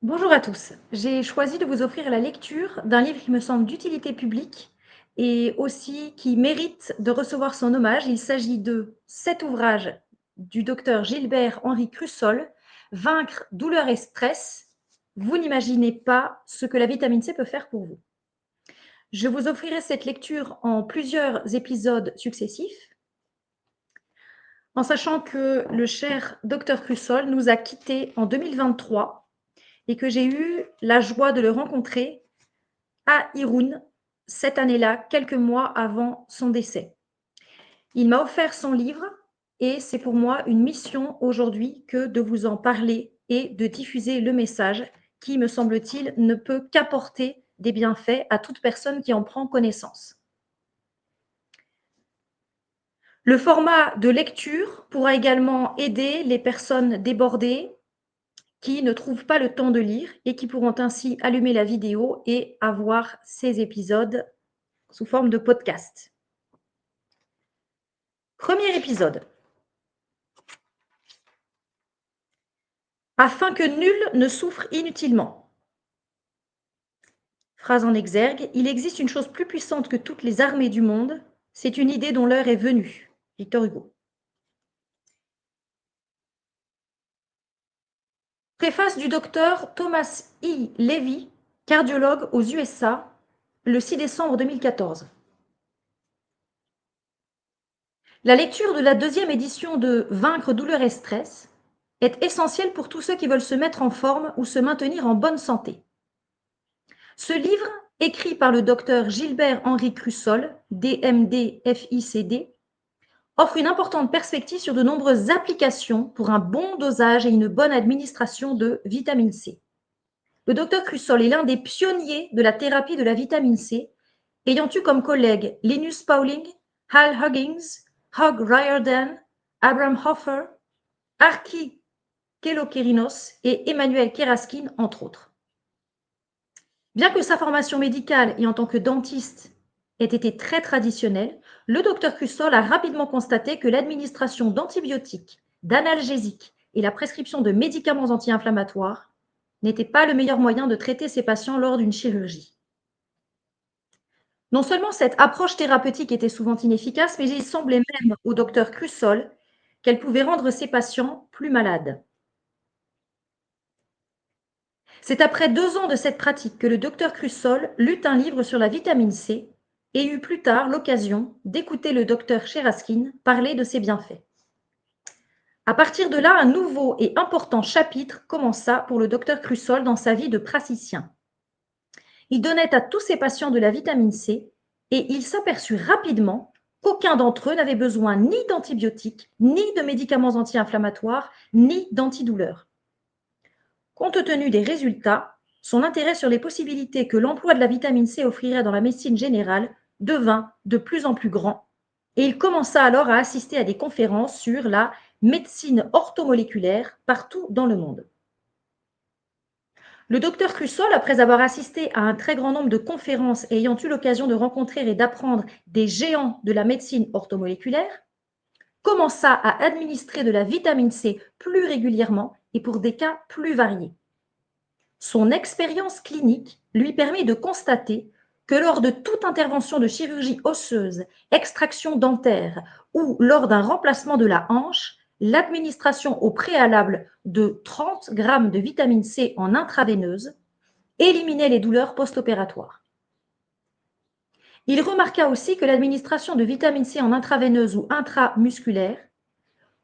Bonjour à tous. J'ai choisi de vous offrir la lecture d'un livre qui me semble d'utilité publique et aussi qui mérite de recevoir son hommage. Il s'agit de cet ouvrage du docteur Gilbert Henri Crussol, Vaincre douleur et stress. Vous n'imaginez pas ce que la vitamine C peut faire pour vous. Je vous offrirai cette lecture en plusieurs épisodes successifs, en sachant que le cher docteur Crussol nous a quittés en 2023 et que j'ai eu la joie de le rencontrer à Irun cette année-là, quelques mois avant son décès. Il m'a offert son livre et c'est pour moi une mission aujourd'hui que de vous en parler et de diffuser le message qui, me semble-t-il, ne peut qu'apporter des bienfaits à toute personne qui en prend connaissance. Le format de lecture pourra également aider les personnes débordées qui ne trouvent pas le temps de lire et qui pourront ainsi allumer la vidéo et avoir ces épisodes sous forme de podcast. Premier épisode. Afin que nul ne souffre inutilement. Phrase en exergue, il existe une chose plus puissante que toutes les armées du monde, c'est une idée dont l'heure est venue. Victor Hugo. Préface du docteur Thomas E. Levy, cardiologue aux USA, le 6 décembre 2014. La lecture de la deuxième édition de Vaincre douleur et stress est essentielle pour tous ceux qui veulent se mettre en forme ou se maintenir en bonne santé. Ce livre, écrit par le docteur Gilbert Henri Crussol, DMD FICD, offre une importante perspective sur de nombreuses applications pour un bon dosage et une bonne administration de vitamine C. Le docteur Crussol est l'un des pionniers de la thérapie de la vitamine C, ayant eu comme collègues Linus Pauling, Hal Huggins, Hugh Riordan, Abraham Hoffer, Archie Kelokerinos et Emmanuel Keraskin, entre autres. Bien que sa formation médicale et en tant que dentiste ait été très traditionnelle, le docteur Crussol a rapidement constaté que l'administration d'antibiotiques, d'analgésiques et la prescription de médicaments anti-inflammatoires n'était pas le meilleur moyen de traiter ses patients lors d'une chirurgie. Non seulement cette approche thérapeutique était souvent inefficace, mais il semblait même au docteur Crussol qu'elle pouvait rendre ses patients plus malades. C'est après 2 ans de cette pratique que le docteur Crussol lut un livre sur la vitamine C et eut plus tard l'occasion d'écouter le docteur Cheraskin parler de ses bienfaits. À partir de là, un nouveau et important chapitre commença pour le docteur Crussol dans sa vie de praticien. Il donnait à tous ses patients de la vitamine C et il s'aperçut rapidement qu'aucun d'entre eux n'avait besoin ni d'antibiotiques, ni de médicaments anti-inflammatoires, ni d'antidouleurs. Compte tenu des résultats, son intérêt sur les possibilités que l'emploi de la vitamine C offrirait dans la médecine générale devint de plus en plus grand et il commença alors à assister à des conférences sur la médecine orthomoléculaire partout dans le monde. Le docteur Crussol, après avoir assisté à un très grand nombre de conférences et ayant eu l'occasion de rencontrer et d'apprendre des géants de la médecine orthomoléculaire, commença à administrer de la vitamine C plus régulièrement et pour des cas plus variés. Son expérience clinique lui permet de constater que lors de toute intervention de chirurgie osseuse, extraction dentaire ou lors d'un remplacement de la hanche, l'administration au préalable de 30 grammes de vitamine C en intraveineuse éliminait les douleurs post-opératoires. Il remarqua aussi que l'administration de vitamine C en intraveineuse ou intramusculaire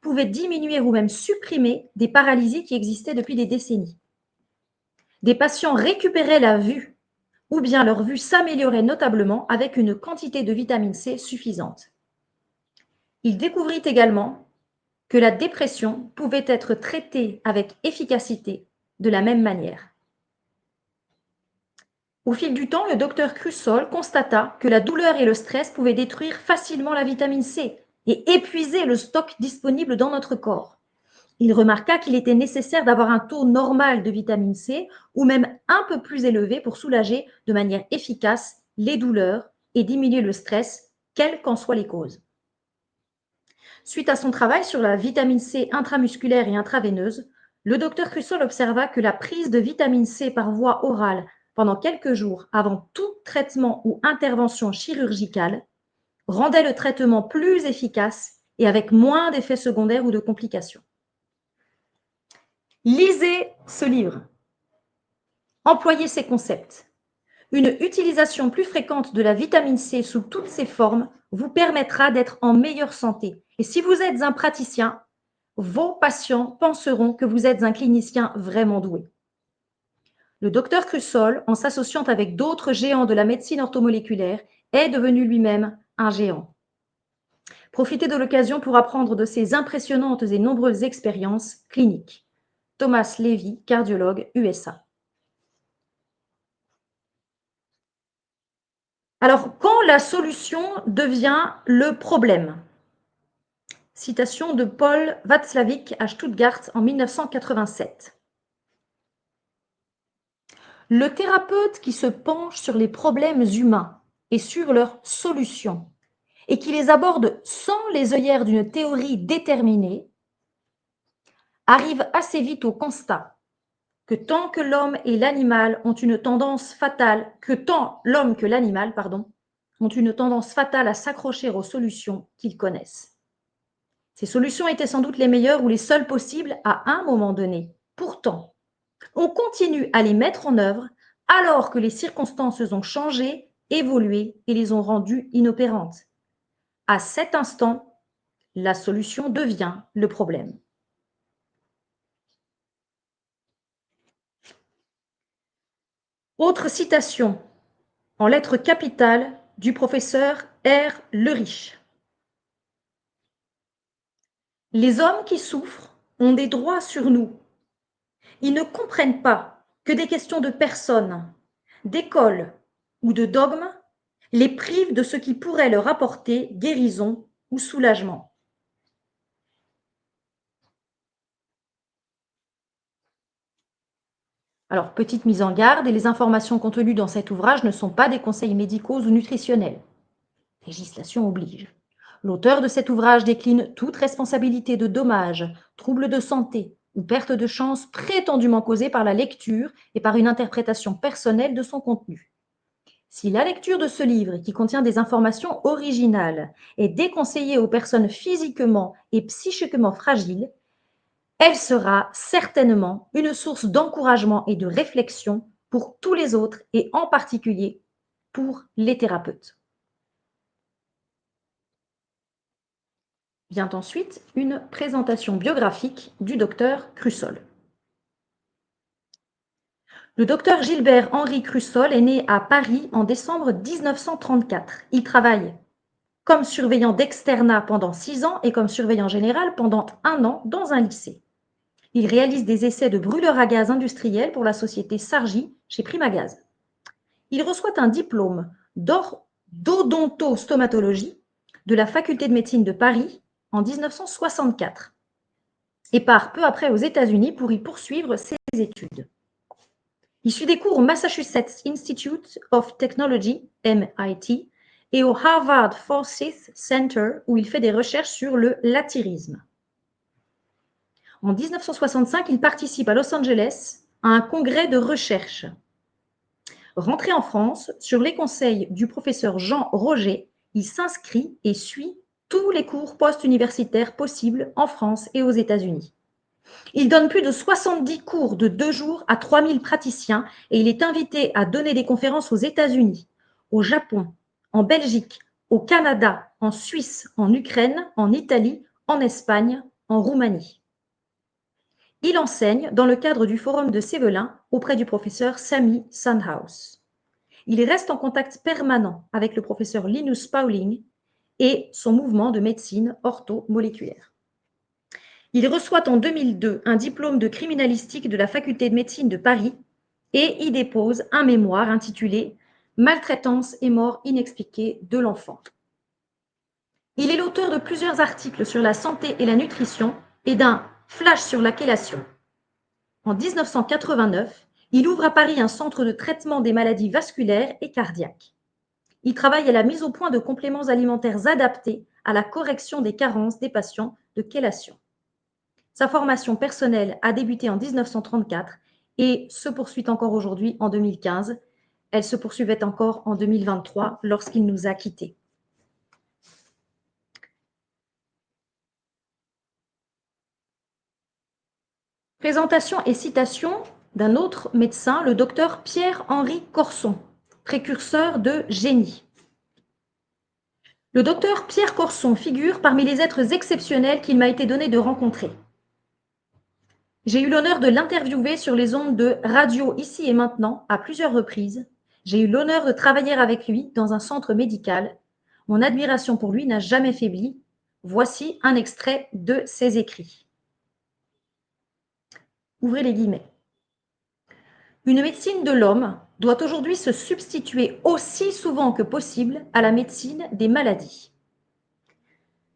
pouvait diminuer ou même supprimer des paralysies qui existaient depuis des décennies. Des patients récupéraient la vue ou bien leur vue s'améliorait notablement avec une quantité de vitamine C suffisante. Il découvrit également que la dépression pouvait être traitée avec efficacité de la même manière. Au fil du temps, le docteur Crussol constata que la douleur et le stress pouvaient détruire facilement la vitamine C et épuiser le stock disponible dans notre corps. Il remarqua qu'il était nécessaire d'avoir un taux normal de vitamine C ou même un peu plus élevé pour soulager de manière efficace les douleurs et diminuer le stress, quelles qu'en soient les causes. Suite à son travail sur la vitamine C intramusculaire et intraveineuse, Le docteur Crusoe observa que la prise de vitamine C par voie orale pendant quelques jours avant tout traitement ou intervention chirurgicale rendait le traitement plus efficace et avec moins d'effets secondaires ou de complications. Lisez ce livre. Employez ces concepts. Une utilisation plus fréquente de la vitamine C sous toutes ses formes vous permettra d'être en meilleure santé. Et si vous êtes un praticien, vos patients penseront que vous êtes un clinicien vraiment doué. Le docteur Crusoe, en s'associant avec d'autres géants de la médecine orthomoléculaire, est devenu lui-même un géant. Profitez de l'occasion pour apprendre de ses impressionnantes et nombreuses expériences cliniques. Thomas Levy, cardiologue, USA. Alors, quand la solution devient le problème. Citation de Paul Václavic à Stuttgart en 1987. Le thérapeute qui se penche sur les problèmes humains et sur leurs solutions et qui les aborde sans les œillères d'une théorie déterminée arrive assez vite au constat que tant que l'homme et l'animal ont une tendance fatale, que tant l'homme que l'animal, ont une tendance fatale à s'accrocher aux solutions qu'ils connaissent. Ces solutions étaient sans doute les meilleures ou les seules possibles à un moment donné. Pourtant, on continue à les mettre en œuvre alors que les circonstances ont changé, évolué et les ont rendues inopérantes. À cet instant, la solution devient le problème. Autre citation, en lettres capitales, du professeur R. Leriche. Les hommes qui souffrent ont des droits sur nous. Ils ne comprennent pas que des questions de personnes, d'école ou de dogme les privent de ce qui pourrait leur apporter guérison ou soulagement. Alors, petite mise en garde, et les informations contenues dans cet ouvrage ne sont pas des conseils médicaux ou nutritionnels. Législation oblige. L'auteur de cet ouvrage décline toute responsabilité de dommages, troubles de santé ou perte de chance prétendument causés par la lecture et par une interprétation personnelle de son contenu. Si la lecture de ce livre, qui contient des informations originales, est déconseillée aux personnes physiquement et psychiquement fragiles, elle sera certainement une source d'encouragement et de réflexion pour tous les autres et en particulier pour les thérapeutes. Vient ensuite une présentation biographique du docteur Crusoe. Le docteur Gilbert-Henri Crusoe est né à Paris en décembre 1934. Il travaille comme surveillant d'externat pendant 6 ans et comme surveillant général pendant 1 an dans un lycée. Il réalise des essais de brûleurs à gaz industriels pour la société Sargy chez Primagaz. Il reçoit un diplôme d'odontostomatologie de la faculté de médecine de Paris en 1964 et part peu après aux États-Unis pour y poursuivre ses études. Il suit des cours au Massachusetts Institute of Technology, MIT, et au Harvard Forsyth Center où il fait des recherches sur le latirisme. En 1965, il participe à Los Angeles à un congrès de recherche. Rentré en France, sur les conseils du professeur Jean Roger, il s'inscrit et suit tous les cours post-universitaires possibles en France et aux États-Unis. Il donne plus de 70 cours de 2 jours à 3000 praticiens et il est invité à donner des conférences aux États-Unis, au Japon, en Belgique, au Canada, en Suisse, en Ukraine, en Italie, en Espagne, en Roumanie. Il enseigne dans le cadre du Forum de Sévelin auprès du professeur Sami Sandhaus. Il reste en contact permanent avec le professeur Linus Pauling et son mouvement de médecine orthomoléculaire. Il reçoit en 2002 un diplôme de criminalistique de la faculté de médecine de Paris et y dépose un mémoire intitulé « Maltraitance et mort inexpliquée de l'enfant ». Il est l'auteur de plusieurs articles sur la santé et la nutrition et d'un flash sur la chélation. En 1989, il ouvre à Paris un centre de traitement des maladies vasculaires et cardiaques. Il travaille à la mise au point de compléments alimentaires adaptés à la correction des carences des patients de chélation. Sa formation personnelle a débuté en 1934 et se poursuit encore aujourd'hui en 2015. Elle se poursuivait encore en 2023 lorsqu'il nous a quittés. Présentation et citation d'un autre médecin, le docteur Pierre-Henri Corson, précurseur de génie. Le docteur Pierre Corson figure parmi les êtres exceptionnels qu'il m'a été donné de rencontrer. J'ai eu l'honneur de l'interviewer sur les ondes de Radio Ici et Maintenant à plusieurs reprises. J'ai eu l'honneur de travailler avec lui dans un centre médical. Mon admiration pour lui n'a jamais faibli. Voici un extrait de ses écrits. Ouvrez les guillemets. Une médecine de l'homme doit aujourd'hui se substituer aussi souvent que possible à la médecine des maladies.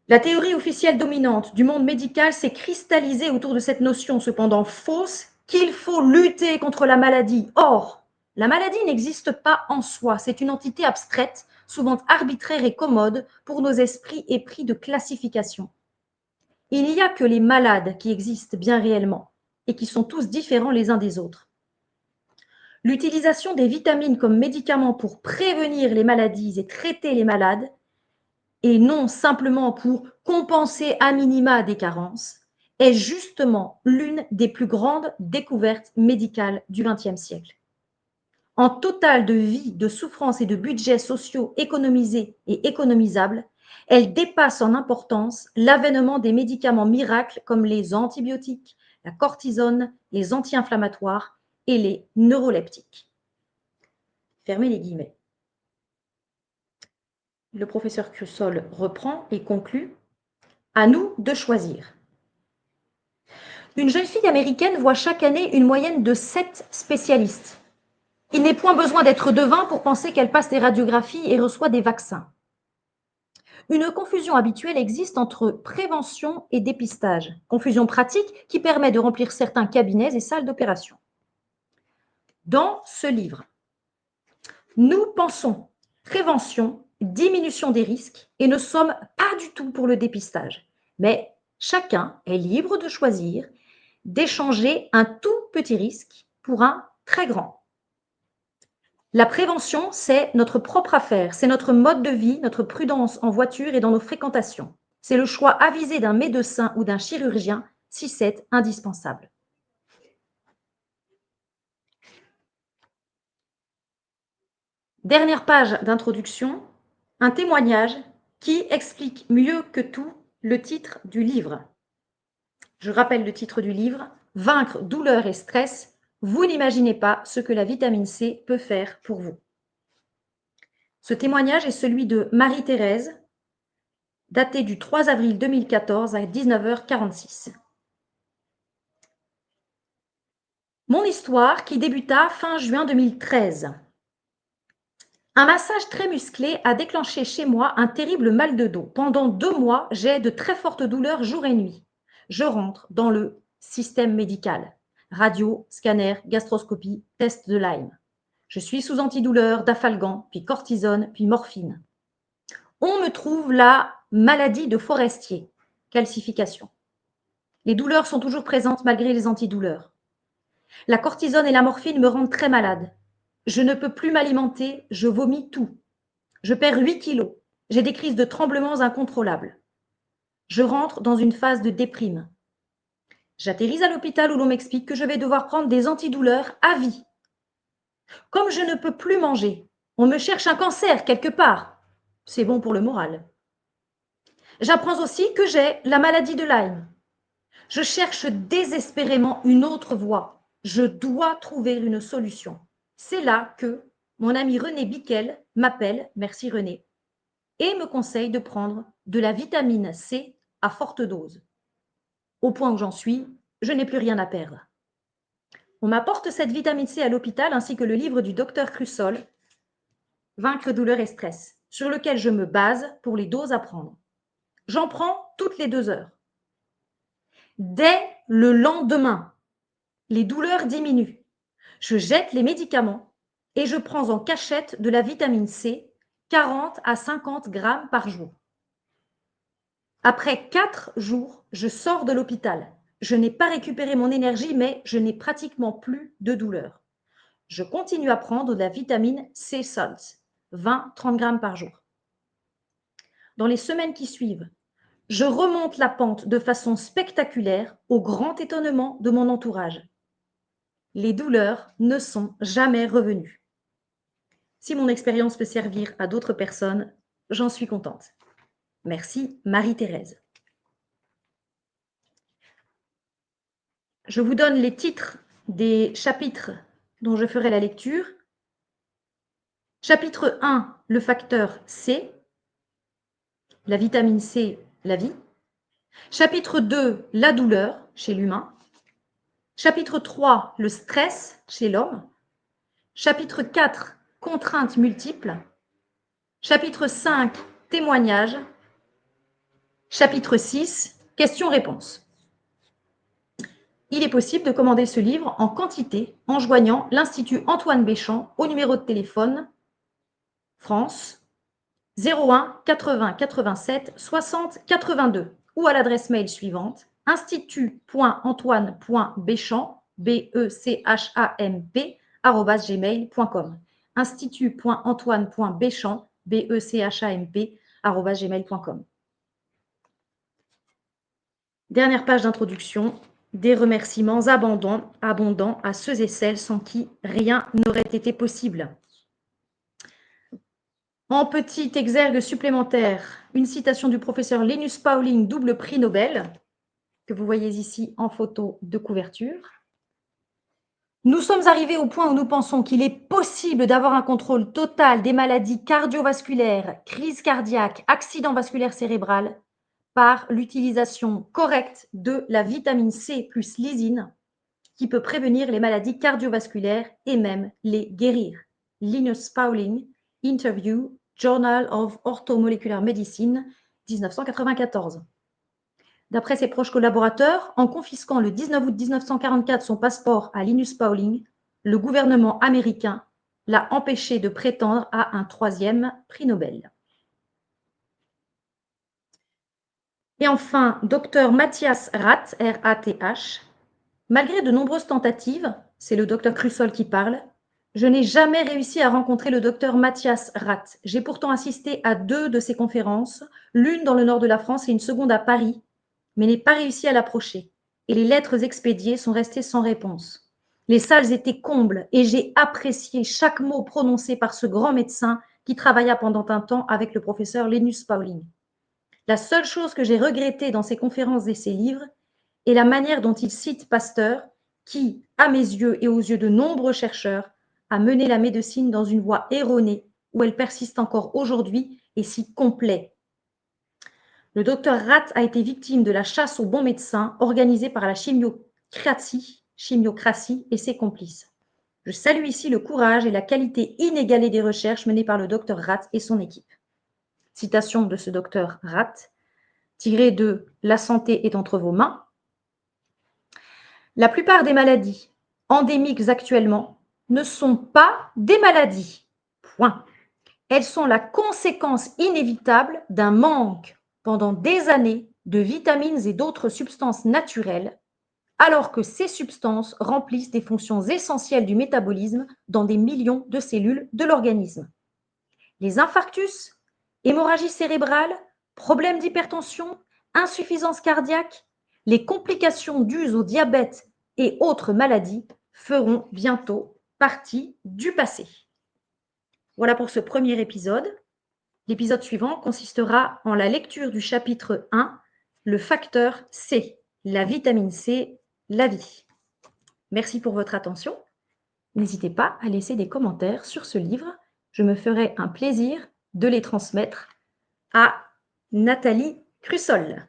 La théorie officielle dominante du monde médical s'est cristallisée autour de cette notion, cependant fausse, qu'il faut lutter contre la maladie. Or, la maladie n'existe pas en soi, c'est une entité abstraite, souvent arbitraire et commode pour nos esprits épris de classification. Il n'y a que les malades qui existent bien réellement et qui sont tous différents les uns des autres. L'utilisation des vitamines comme médicaments pour prévenir les maladies et traiter les malades, et non simplement pour compenser à minima des carences, est justement l'une des plus grandes découvertes médicales du XXe siècle. En total de vie, de souffrance et de budgets sociaux économisés et économisables, elle dépasse en importance l'avènement des médicaments miracles comme les antibiotiques, la cortisone, les anti-inflammatoires et les neuroleptiques. Fermez les guillemets. Le professeur Crusoll reprend et conclut. À nous de choisir. Une jeune fille américaine voit chaque année une moyenne de 7 spécialistes. Il n'est point besoin d'être devin pour penser qu'elle passe des radiographies et reçoit des vaccins. Une confusion habituelle existe entre prévention et dépistage, confusion pratique qui permet de remplir certains cabinets et salles d'opération. Dans ce livre, nous pensons prévention, diminution des risques et ne sommes pas du tout pour le dépistage. Mais chacun est libre de choisir, d'échanger un tout petit risque pour un très grand. La prévention, c'est notre propre affaire, c'est notre mode de vie, notre prudence en voiture et dans nos fréquentations. C'est le choix avisé d'un médecin ou d'un chirurgien si c'est indispensable. Dernière page d'introduction, un témoignage qui explique mieux que tout le titre du livre. Je rappelle le titre du livre, Vaincre douleur et stress, vous n'imaginez pas ce que la vitamine C peut faire pour vous. Ce témoignage est celui de Marie-Thérèse, daté du 3 avril 2014 à 19h46. Mon histoire qui débuta fin juin 2013. Un massage très musclé a déclenché chez moi un terrible mal de dos. Pendant 2 mois, j'ai de très fortes douleurs jour et nuit. Je rentre dans le système médical. Radio, scanner, gastroscopie, test de Lyme. Je suis sous antidouleur, dafalgan, puis cortisone, puis morphine. On me trouve la maladie de Forestier, calcification. Les douleurs sont toujours présentes malgré les antidouleurs. La cortisone et la morphine me rendent très malade. Je ne peux plus m'alimenter, je vomis tout. Je perds 8 kilos. J'ai des crises de tremblements incontrôlables. Je rentre dans une phase de déprime. J'atterris à l'hôpital où l'on m'explique que je vais devoir prendre des antidouleurs à vie. Comme je ne peux plus manger, on me cherche un cancer quelque part. C'est bon pour le moral. J'apprends aussi que j'ai la maladie de Lyme. Je cherche désespérément une autre voie. Je dois trouver une solution. C'est là que mon ami René Bickel m'appelle, merci René, et me conseille de prendre de la vitamine C à forte dose. Au point où j'en suis, je n'ai plus rien à perdre. On m'apporte cette vitamine C à l'hôpital ainsi que le livre du docteur Crusoll, Vaincre douleur et stress, sur lequel je me base pour les doses à prendre. J'en prends toutes les 2 heures. Dès le lendemain, les douleurs diminuent. Je jette les médicaments et je prends en cachette de la vitamine C, 40 à 50 grammes par jour. Après 4 jours, je sors de l'hôpital. Je n'ai pas récupéré mon énergie, mais je n'ai pratiquement plus de douleur. Je continue à prendre de la vitamine C Salts, 20-30 grammes par jour. Dans les semaines qui suivent, je remonte la pente de façon spectaculaire au grand étonnement de mon entourage. Les douleurs ne sont jamais revenues. Si mon expérience peut servir à d'autres personnes, j'en suis contente. Merci, Marie-Thérèse. Je vous donne les titres des chapitres dont je ferai la lecture. Chapitre 1, le facteur C, la vitamine C, la vie. Chapitre 2, la douleur chez l'humain. Chapitre 3, le stress chez l'homme. Chapitre 4, contraintes multiples. Chapitre 5, témoignages. Chapitre 6, questions-réponses. Il est possible de commander ce livre en quantité en joignant l'Institut Antoine Béchamp au numéro de téléphone France 01 80 87 60 82 ou à l'adresse mail suivante institut.antoine.béchamp bechamp@gmail.com institut.antoine.béchamp bechamp@gmail.com. Dernière page d'introduction, des remerciements abondants à ceux et celles sans qui rien n'aurait été possible. En petit exergue supplémentaire, une citation du professeur Linus Pauling, double prix Nobel, que vous voyez ici en photo de couverture. Nous sommes arrivés au point où nous pensons qu'il est possible d'avoir un contrôle total des maladies cardiovasculaires, crises cardiaques, accidents vasculaires cérébraux par l'utilisation correcte de la vitamine C plus lysine qui peut prévenir les maladies cardiovasculaires et même les guérir. Linus Pauling, interview, Journal of Orthomolecular Medicine, 1994. D'après ses proches collaborateurs, en confisquant le 19 août 1944 son passeport à Linus Pauling, le gouvernement américain l'a empêché de prétendre à un troisième prix Nobel. Et enfin, Dr Matthias Rath, R-A-T-H, malgré de nombreuses tentatives, c'est le docteur Crusoll qui parle, je n'ai jamais réussi à rencontrer le docteur Matthias Rath. J'ai pourtant assisté à 2 de ses conférences, l'une dans le nord de la France et une seconde à Paris, mais n'ai pas réussi à l'approcher. Et les lettres expédiées sont restées sans réponse. Les salles étaient combles et j'ai apprécié chaque mot prononcé par ce grand médecin qui travailla pendant un temps avec le professeur Linus Pauling. La seule chose que j'ai regrettée dans ses conférences et ses livres est la manière dont il cite Pasteur, qui, à mes yeux et aux yeux de nombreux chercheurs, a mené la médecine dans une voie erronée où elle persiste encore aujourd'hui et si complet. Le docteur Rath a été victime de la chasse aux bons médecins organisée par la chimiocratie et ses complices. Je salue ici le courage et la qualité inégalée des recherches menées par le docteur Rath et son équipe. Citation de ce docteur Rath, tirée de « La santé est entre vos mains ». La plupart des maladies endémiques actuellement ne sont pas des maladies. Point. Elles sont la conséquence inévitable d'un manque pendant des années de vitamines et d'autres substances naturelles, alors que ces substances remplissent des fonctions essentielles du métabolisme dans des millions de cellules de l'organisme. Les infarctus, hémorragie cérébrale, problèmes d'hypertension, insuffisance cardiaque, les complications dues au diabète et autres maladies feront bientôt partie du passé. Voilà pour ce premier épisode. L'épisode suivant consistera en la lecture du chapitre 1, le facteur C, la vitamine C, la vie. Merci pour votre attention. N'hésitez pas à laisser des commentaires sur ce livre. Je me ferai un plaisir de les transmettre à Nathalie Crusoll.